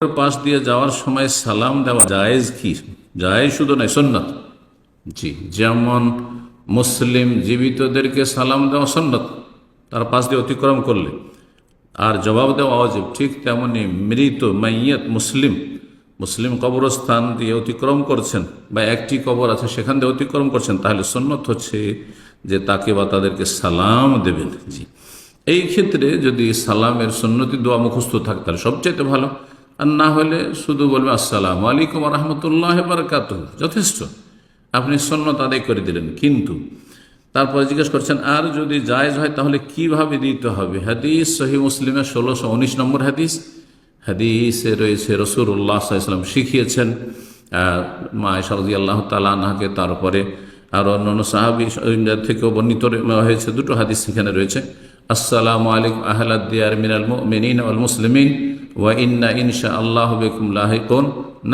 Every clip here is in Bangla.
পাশ দিয়ে যাওয়ার সময় সালাম দেওয়া জায়েজ কি? জায়েজ শুধু নয়, সুন্নত। জি, যেমন মুসলিম জীবিতদেরকে সালাম দেওয়া সুন্নত, তার পাশ দিয়ে অতিক্রম করলে, আর জবাব দেওয়া ওয়াজিব। ঠিক তেমনি মৃত মাইয়াত মুসলিম কবরস্থান দিয়ে অতিক্রম করছেন, বা একটি কবর আছে সেখান দিয়ে অতিক্রম করছেন, তাহলে সুন্নত হচ্ছে যে তাকে বা তাদেরকে সালাম দেবেন। জি, এই ক্ষেত্রে যদি সালামের সুন্নতি দোয়া মুখস্থ থাকে তাহলে সবচাইতে ভালো, আর না হলে শুধু বলবে আসসালামু আলাইকুম রহমতুল্লাহ বারাকাতুহু, যথেষ্ট। আপনি সুন্নত আদায় করে দিলেন। কিন্তু তারপরে জিজ্ঞেস করছেন আর যদি জায়েজ হয় তাহলে কিভাবে দিতে হবে। হাদিস সহিহ মুসলিমের 1619 নম্বর হাদিসে রয়েছে রাসূলুল্লাহ সাল্লাল্লাহু আলাইহি ওয়াসাল্লাম শিখিয়েছেন মা আয়েশা রাদিয়াল্লাহু তাআলা আনহাকে, তারপরে আর অন্যান্য সাহাবী থেকেও বর্ণিত হয়েছে। দুটো হাদিস সেখানে রয়েছে। আসসালামু আলাইকুম আহলাদ দিয়ার মিনাল মুমিনিন ওয়াল মুসলিমিন ওয়া ইন্না ইনশাআল্লাহু বিকুম লাহিকুন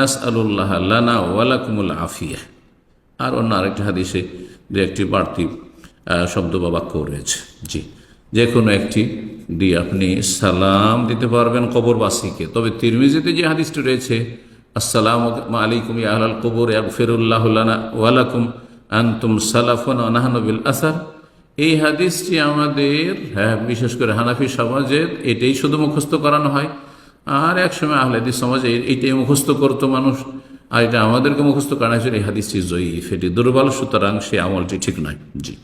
নাসআলুল্লাহ লানা ওয়া লাকুমুল আফিয়া। আর অন্য আরেকটি হাদিসে যে একটি বাড়তি শব্দ বা বাক্য রয়েছে। জি, যে কোনো একটি দিয়ে আপনি সালাম দিতে পারবেন কবরবাসীকে। তবে তিরমিজিতে যে হাদিসটি রয়েছে আসসালামু আলাইকুম ইয়া আহলাল কুবুর ইয়াগফিরুল্লাহু লানা ওয়া লাকুম আনতুম সালাফুন ওয়া নাহনু বিল আসার, এই হাদিসটি আমাদের বিশেষ করে হানাফি সমাজে এটাই শুধু মুখস্থ করানো হয়, আর একসময় আহলে হাদিস সমাজে এইটাই মুখস্থ করতো মানুষ, আর এটা আমাদেরকে মুখস্থ করানো হয়েছিল। এই হাদিসটি জয়ীফ, এটি দুর্বল, সুতরাং সে আমলটি ঠিক নয়। জি।